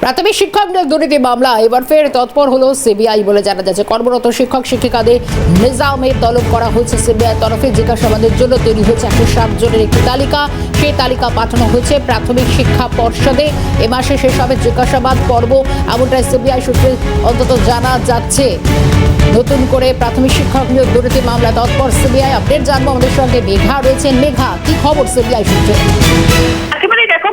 প্রাথমিক শিক্ষক নিয়োগ দুর্নীতি মামলা এবার ফের তৎপর হলো সিবিআই বলে জানা যাচ্ছে। কর্মরত শিক্ষক শিক্ষিকাদের নিজামের তলব করা হয়েছে সিবিআই তরফে। জিজ্ঞাসাবাদের জন্য তৈরি হয়েছে 107 জনের একটি তালিকা। সেই তালিকা পাঠানো হয়েছে প্রাথমিক শিক্ষা পর্ষদে। এ মাসে শেষ হবে জিজ্ঞাসাবাদ পর্ব, এমনটাই সিবিআই সূত্রে অন্তত জানা যাচ্ছে। নতুন করে প্রাথমিক শিক্ষক নিয়োগ দুর্নীতি মামলা তৎপর সিবিআই। আপডেট জানবো, আমাদের সঙ্গে মেঘা রয়েছেন। মেঘা, কি খবর সিবিআই সূত্রে?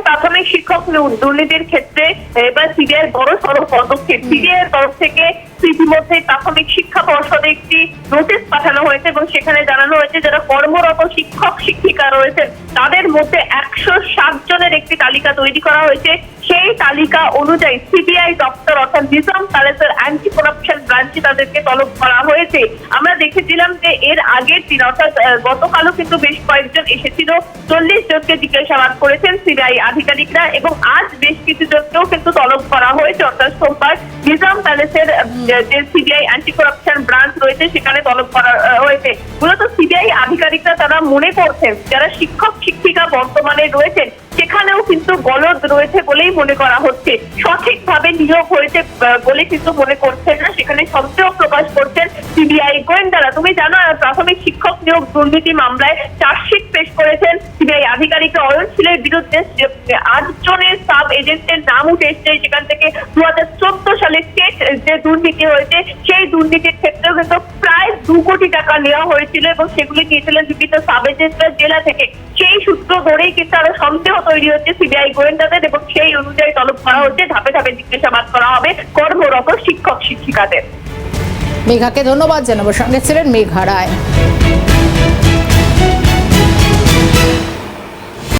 প্রাথমিক শিক্ষক দুর্নীতির ক্ষেত্রে এবার সিবিআই বড় সড়ো পদক্ষেপ। সিবিআই তরফ থেকে ইতিমধ্যে প্রাথমিক শিক্ষা পর্ষদে একটি নোটিশ পাঠানো হয়েছে এবং সেখানে জানানো হয়েছে যারা কর্মরত শিক্ষক শিক্ষিকা রয়েছেন তাদের মধ্যে 107 জনের একটি তালিকা তৈরি করা হয়েছে। সেই তালিকা অনুযায়ী সিবিআই দপ্তর অর্থাৎ নিজাম প্যালেসের অ্যান্টি করাপশন ব্রাঞ্চে তাদেরকে তলব করা হয়েছে। আমরা দেখেছিলাম যে এর আগের দিন অর্থাৎ গতকালও কিন্তু বেশ কয়েকজন এসেছিল। 40 জনকে জিজ্ঞাসাবাদ করেছেন সিবিআই আধিকারিকরা এবং আজ বেশ কিছু জনকেও কিন্তু তলব করা হয়েছে। অর্থাৎ সোমবার নিজাম প্যালেসের যে সিবিআই অ্যান্টি করাপশন ব্রাঞ্চ রয়েছে সেখানে তলব করা হয়েছে। মূলত সিবিআই আধিকারিকরা তারা মনে করছেন যারা শিক্ষক শিক্ষিকা বর্তমানে রয়েছেন সেখানেও কিন্তু গলদ রয়েছে বলেই মনে করা হচ্ছে। সঠিকভাবে নিয়োগ হয়েছে বলে কিন্তু মনে করছেন না, সেখানে সন্দেহ প্রকাশ করছেন সিবিআই গোয়েন্দারা। তুমি জানো প্রাথমিক শিক্ষক নিয়োগ দুর্নীতি মামলায় চার্জশিট পেশ করেছেন সিবিআই আধিকারিকরা। অয়নশীলের বিরুদ্ধে 8 জনের সাব এজেন্টের নাম উঠে এসছে। সেখান থেকে 2014 সালে স্টেট যে দুর্নীতি হয়েছে সেই দুর্নীতির ক্ষেত্রেও কিন্তু প্রায় 2 কোটি টাকা নেওয়া হয়েছিল এবং সেগুলি নিয়েছিলেন বিভিন্ন সাব এজেন্টরা জেলা থেকে। সেই সূত্র ধরেই কিন্তু আরো সন্দেহ তৈরি হচ্ছে সিবিআই গোয়েন্দাদের এবং সেই অনুযায়ী তলব করা হচ্ছে। ধাপে ধাপে জিজ্ঞাসাবাদ করা হবে কর্মরত শিক্ষক শিক্ষিকাদের। মেঘাকে ধন্যবাদ জানাবো। সঙ্গে ছিলেন মেঘা রায়।